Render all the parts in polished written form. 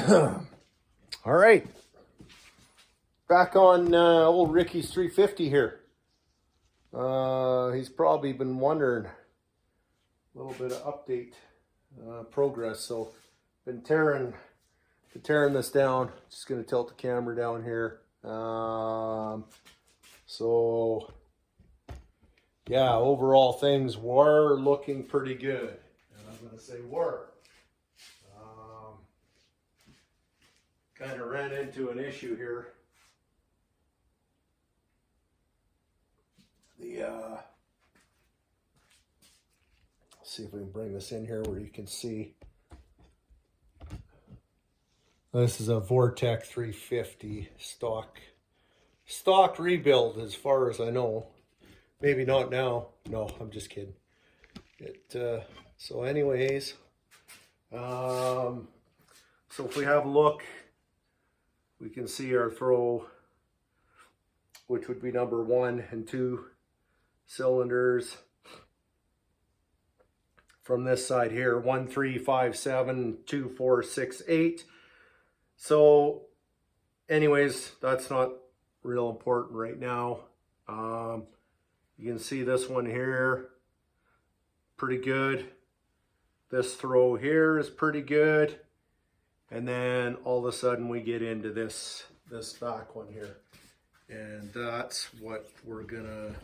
All right, back on old Ricky's 350 here. He's probably been wondering a little bit of update progress. So been tearing this down. Just gonna tilt the camera down here. So yeah, overall things were looking pretty good, and I'm gonna say were. Kind of ran into an issue here. Let's see if we can bring this in here where you can see. This is a Vortec 350 stock rebuild, as far as I know. Maybe not now. No, I'm just kidding. So anyways, so if we have a look, we can see our throw, which would be number 1 and 2 cylinders. From this side here, 1, 3, 5, 7, 2, 4, 6, 8. So anyways, that's not real important right now. You can see this one here, pretty good. This throw here is pretty good. And then all of a sudden we get into this back one here. And that's what we're gonna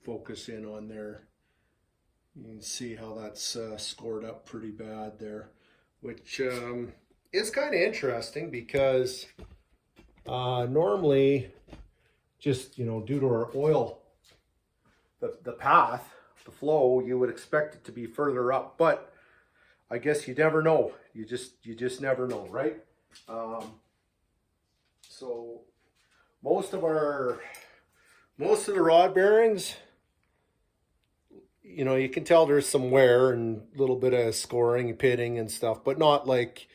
focus in on there. You can see how that's scored up pretty bad there, which is kind of interesting because normally, just due to our oil, the path, the flow, you would expect it to be further up, but I guess you never know. You just never know, right? So most of the rod bearings, you can tell there's some wear and a little bit of scoring and pitting and stuff, but not like,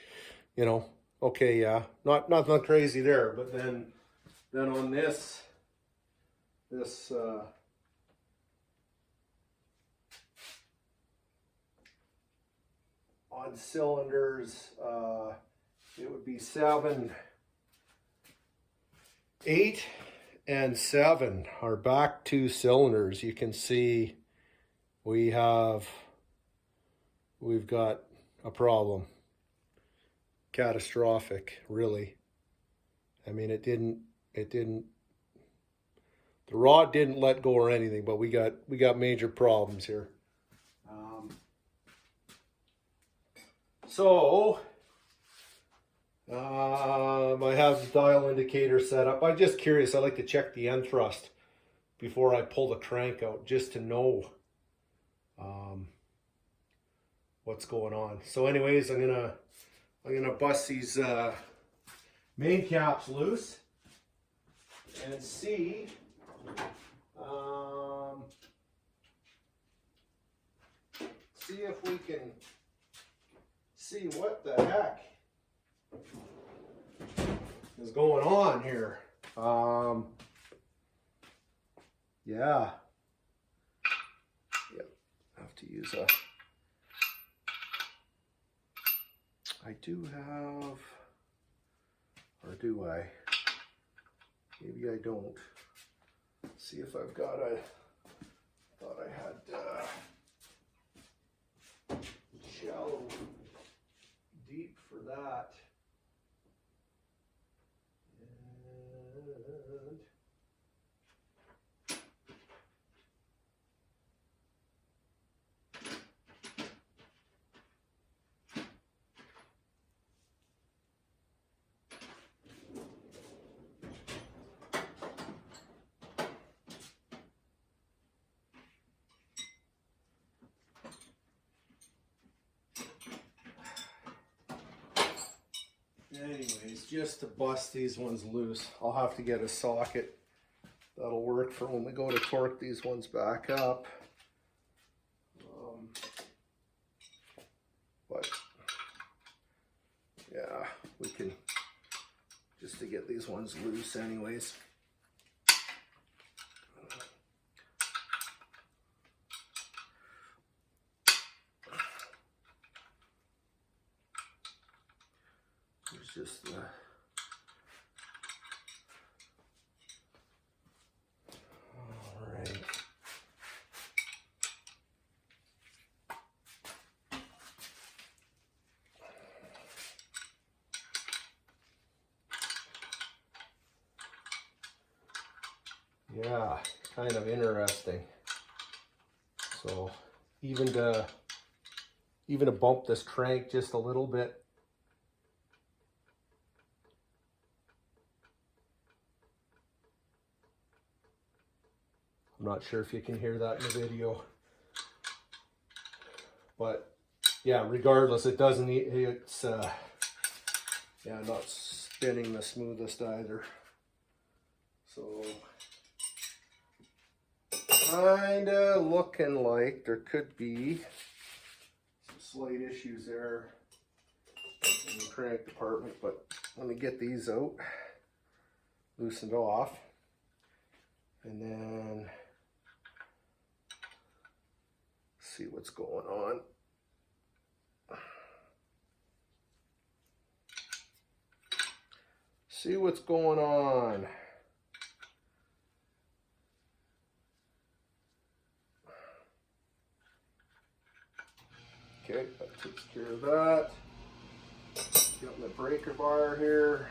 okay, yeah, not crazy there. But then on this on cylinders, it would be 7, 8, and 7 are back 2 cylinders. You can see we've got a problem. Catastrophic, really. I mean, the rod didn't let go or anything, but we got major problems here. So I have the dial indicator set up. I'm just curious. I like to check the end thrust before I pull the crank out, just to know what's going on. So anyways, I'm gonna bust these main caps loose and see if we can see what the heck is going on here. Yeah. Yep. I have to use I do have, or do I? Maybe I don't. Let's see if I've got thought I had shallow deep for that. And anyways, just to bust these ones loose, I'll have to get a socket that'll work for when we go to torque these ones back up. But yeah, we can, just to get these ones loose anyways. It's just the all right. Yeah, kind of interesting. So even to bump this crank just a little bit. I'm not sure if you can hear that in the video, but yeah, regardless, it doesn't, it's yeah, not spinning the smoothest either. So kind of looking like there could be some slight issues there in the crank department, but let me get these out, loosened off, and then see what's going on. See what's going on. Okay, that takes care of that. Got my breaker bar here.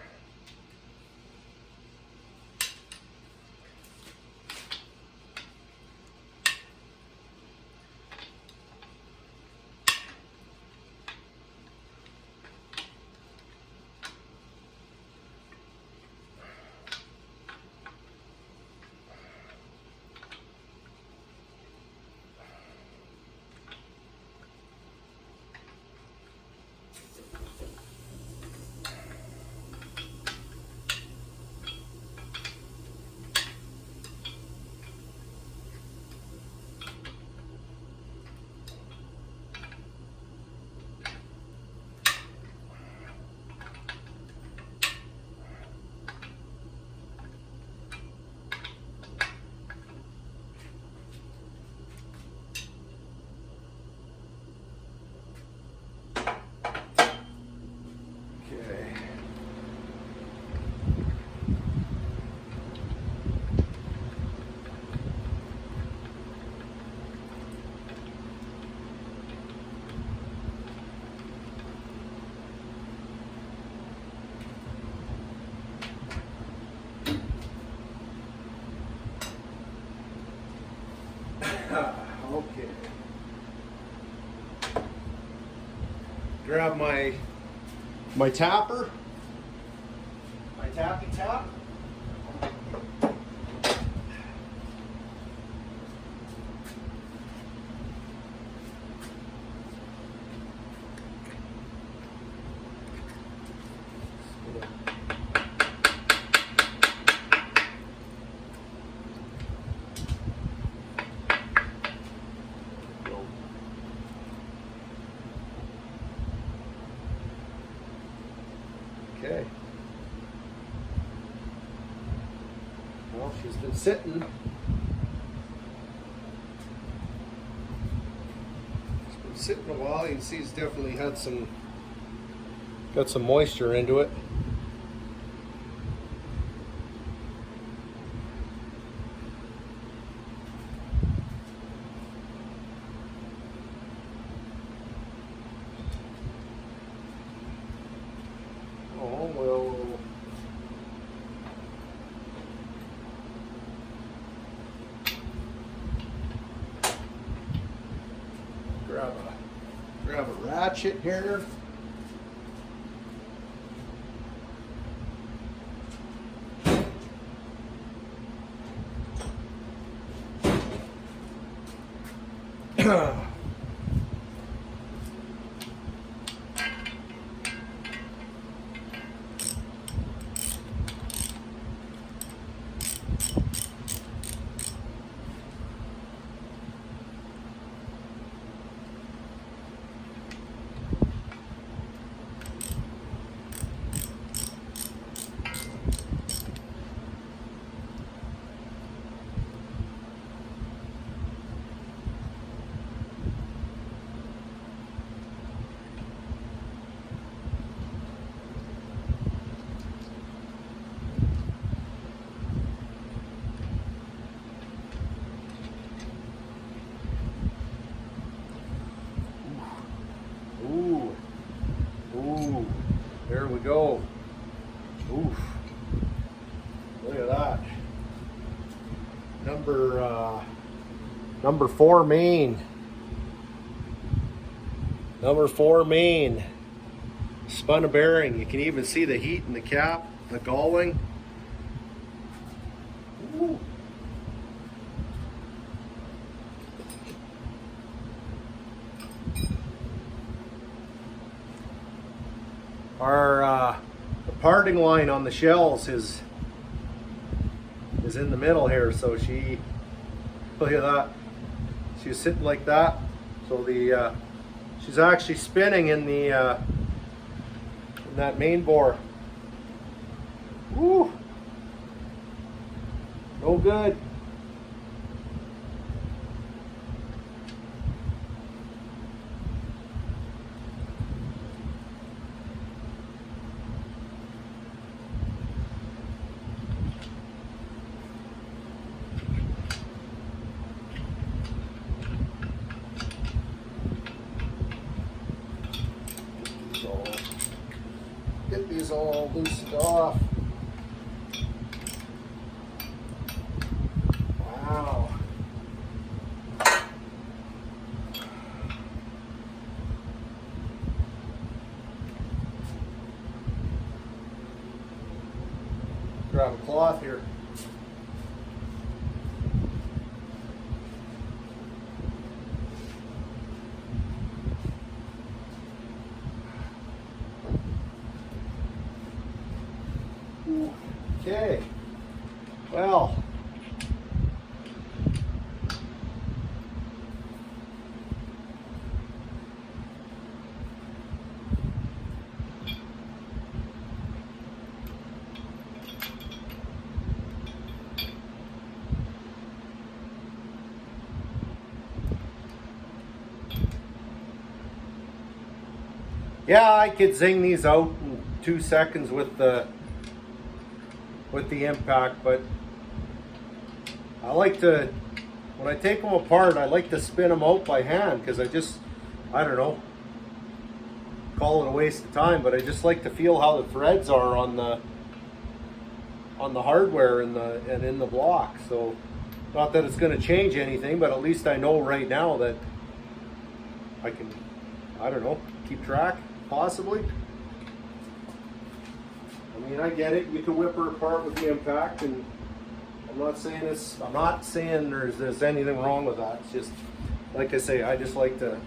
Okay. Grab my tapper, my tappy tap. Okay. Well, she's been sitting. She's been sitting a while. You can see it's definitely had got some moisture into it. Oh, well. Grab a ratchet here. Here we go. Oof. Look at that. Number 4 main. Number 4 main. Spun a bearing. You can even see the heat in the cap, the galling. Ooh. Our the parting line on the shells is in the middle here, so she, look at that, she's sitting like that, so the she's actually spinning in the in that main bore. Woo! No good. So get these all loosened off. Wow. Grab a cloth here. Okay, well, yeah, I could zing these out in 2 seconds with the impact, but I like to, when I take them apart, I like to spin them out by hand, because I don't know, call it a waste of time, but I just like to feel how the threads are on the hardware and in the block. So not that it's going to change anything, but at least I know right now that I can, I don't know, keep track, possibly. I mean, I get it. You can whip her apart with the impact, and I'm not saying there's anything wrong with that. It's just, like I say, I just like to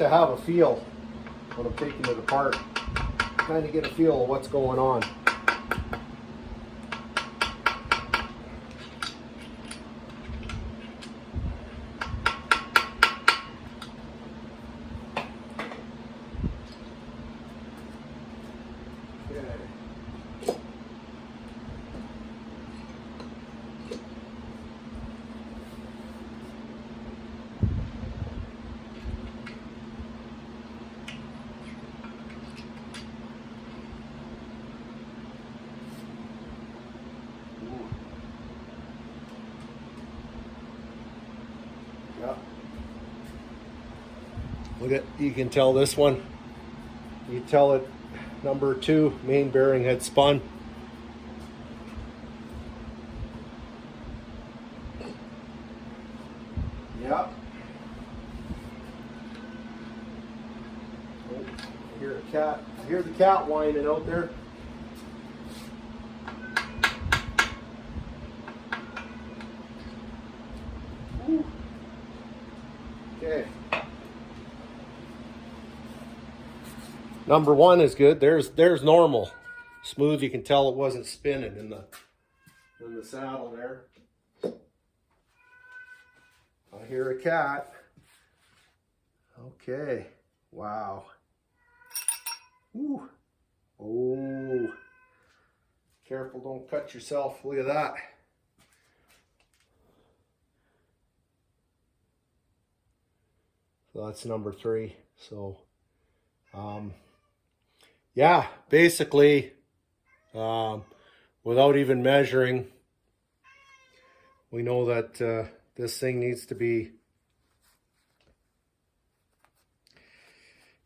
have a feel when I'm taking it apart, kind of get a feel of what's going on. Yeah. Look at, you can tell this one. You tell it, number 2 main bearing had spun. Yeah. Oh, I hear a cat. I hear the cat whining out there. Ooh. Okay. Number 1 is good. There's normal. Smooth. You can tell it wasn't spinning in the saddle there. I hear a cat. Okay. Wow. Ooh. Oh. Careful, don't cut yourself. Look at that. So that's number 3. So, yeah, basically, without even measuring, we know that this thing needs to be,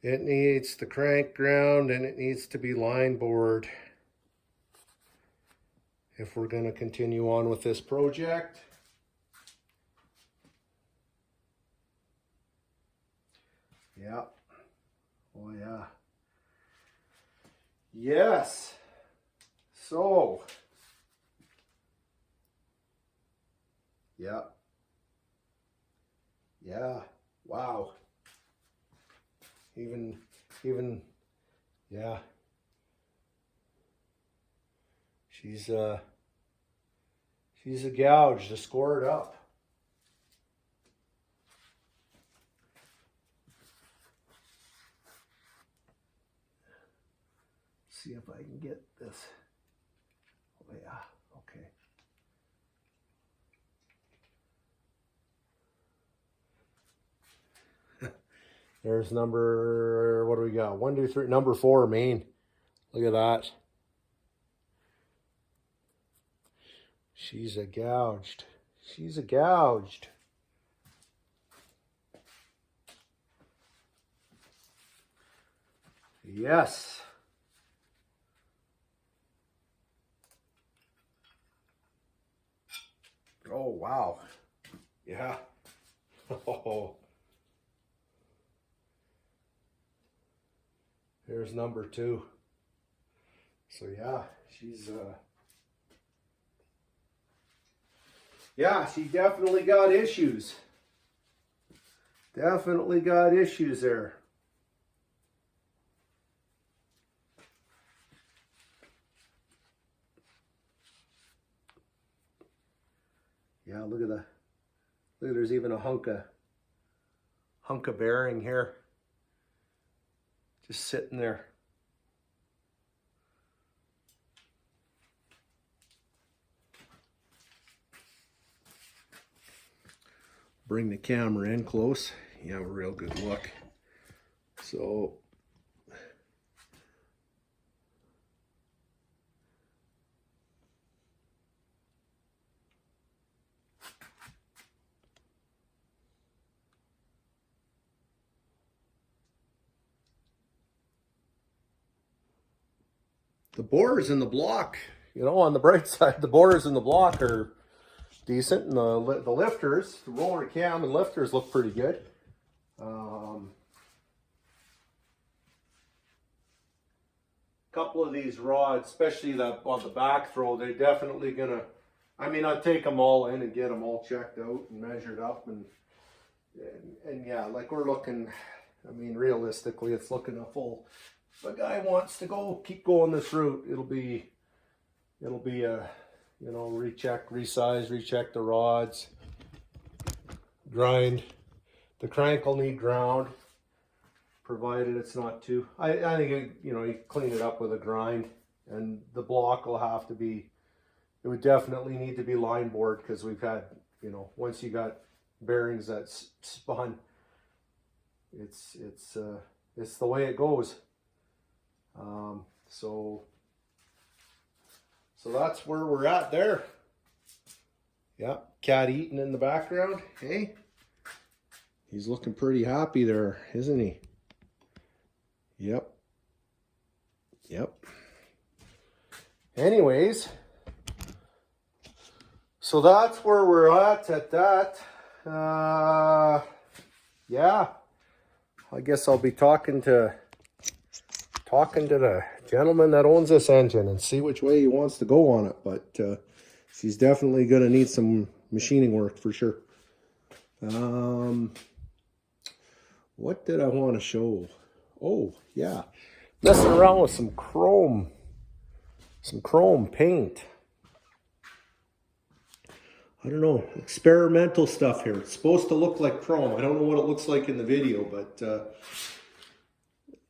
It needs the crank ground and it needs to be line bored if we're going to continue on with this project. Yeah. Oh yeah. Yes. So. Yeah. Yeah. Wow. Even, yeah. She's a gouge to score it up. See if I can get this. Oh yeah, okay. There's number, what do we got? 1, 2, 3, number 4 main. Look at that. She's a gouged. She's a gouged. Yes. Oh, wow. Yeah. Oh. There's number 2. So yeah, she's yeah, she definitely got issues. Definitely got issues there. Yeah, look at that. Look, there's even a hunk of bearing here. Just sitting there. Bring the camera in close. You have a real good look. So the bores in the block, you know, on the bright side, the bores in the block are decent, and the lifters, the roller cam and lifters look pretty good. Couple of these rods, especially on the back throw, they're definitely gonna, I mean, I'll take them all in and get them all checked out and measured up, and yeah, like we're looking, I mean, realistically, it's looking a full. If a guy wants to keep going this route, it'll be a, you know, recheck, resize, recheck the rods, grind. The crank will need ground, provided it's not too, I think, you know, you clean it up with a grind, and the block will have to be, it would definitely need to be line bored, because we've had, you know, once you got bearings that's spun, it's the way it goes. So that's where we're at there. Yeah, cat eating in the background. Hey, he's looking pretty happy there, isn't he? Yep. Anyways, so that's where we're at that. Yeah, I guess I'll be talking to the gentleman that owns this engine and see which way he wants to go on it, but she's definitely going to need some machining work for sure. What did I want to show? Oh yeah, messing around with some chrome paint. I don't know, experimental stuff here. It's supposed to look like chrome. I don't know what it looks like in the video, but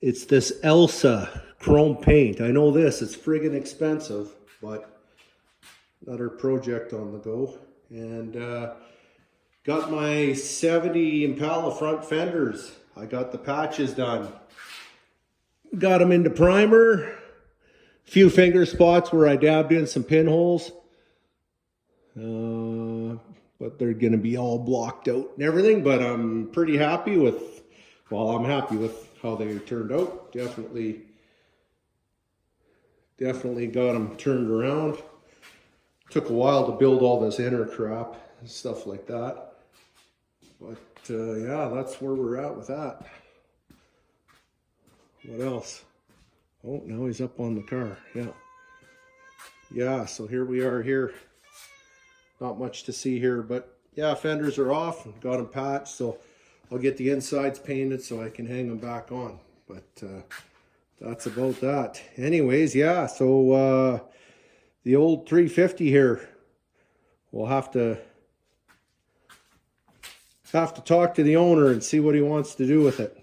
it's this Elsa chrome paint. I know this, it's friggin' expensive, but another project on the go. And got my 70 Impala front fenders. I got the patches done. Got them into primer. A few finger spots where I dabbed in some pinholes. But they're going to be all blocked out and everything. But I'm pretty happy with, well, I'm happy with how they turned out. Definitely got them turned around. Took a while to build all this inner crap and stuff like that. But yeah, that's where we're at with that. What else? Oh, now he's up on the car. Yeah. Yeah, so here we are here. Not much to see here, but yeah, fenders are off and got them patched, so I'll get the insides painted so I can hang them back on. But that's about that. Anyways, yeah, so the old 350 here, we'll have to talk to the owner and see what he wants to do with it.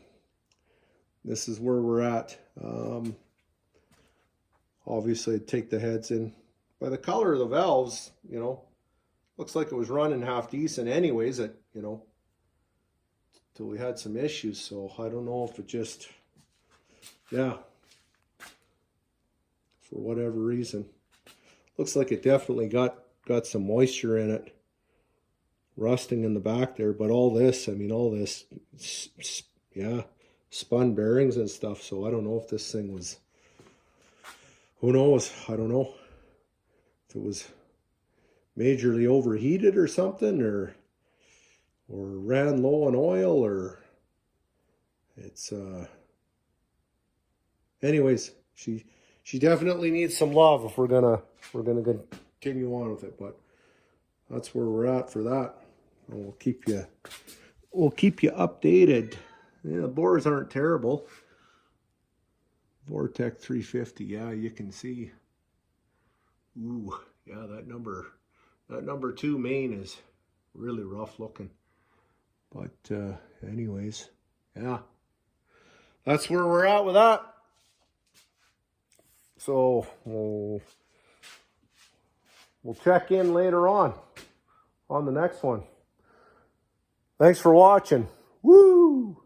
This is where we're at. Obviously, I'd take the heads in. By the color of the valves, you know, looks like it was running half decent anyways, you know, till we had some issues. So I don't know if it just, yeah, for whatever reason. Looks like it definitely got some moisture in it. Rusting in the back there, but all this, I mean, all this, yeah, spun bearings and stuff. So I don't know if this thing was, who knows? I don't know if it was majorly overheated or something, or ran low on oil, or it's anyways, she definitely needs some love if we're gonna continue on with it. But that's where we're at for that. And we'll keep you updated. Yeah, the bores aren't terrible. Vortec 350, yeah, you can see. Ooh, yeah, that number 2 main is really rough looking. But anyways, yeah, that's where we're at with that. So we'll check in later on the next one. Thanks for watching. Woo!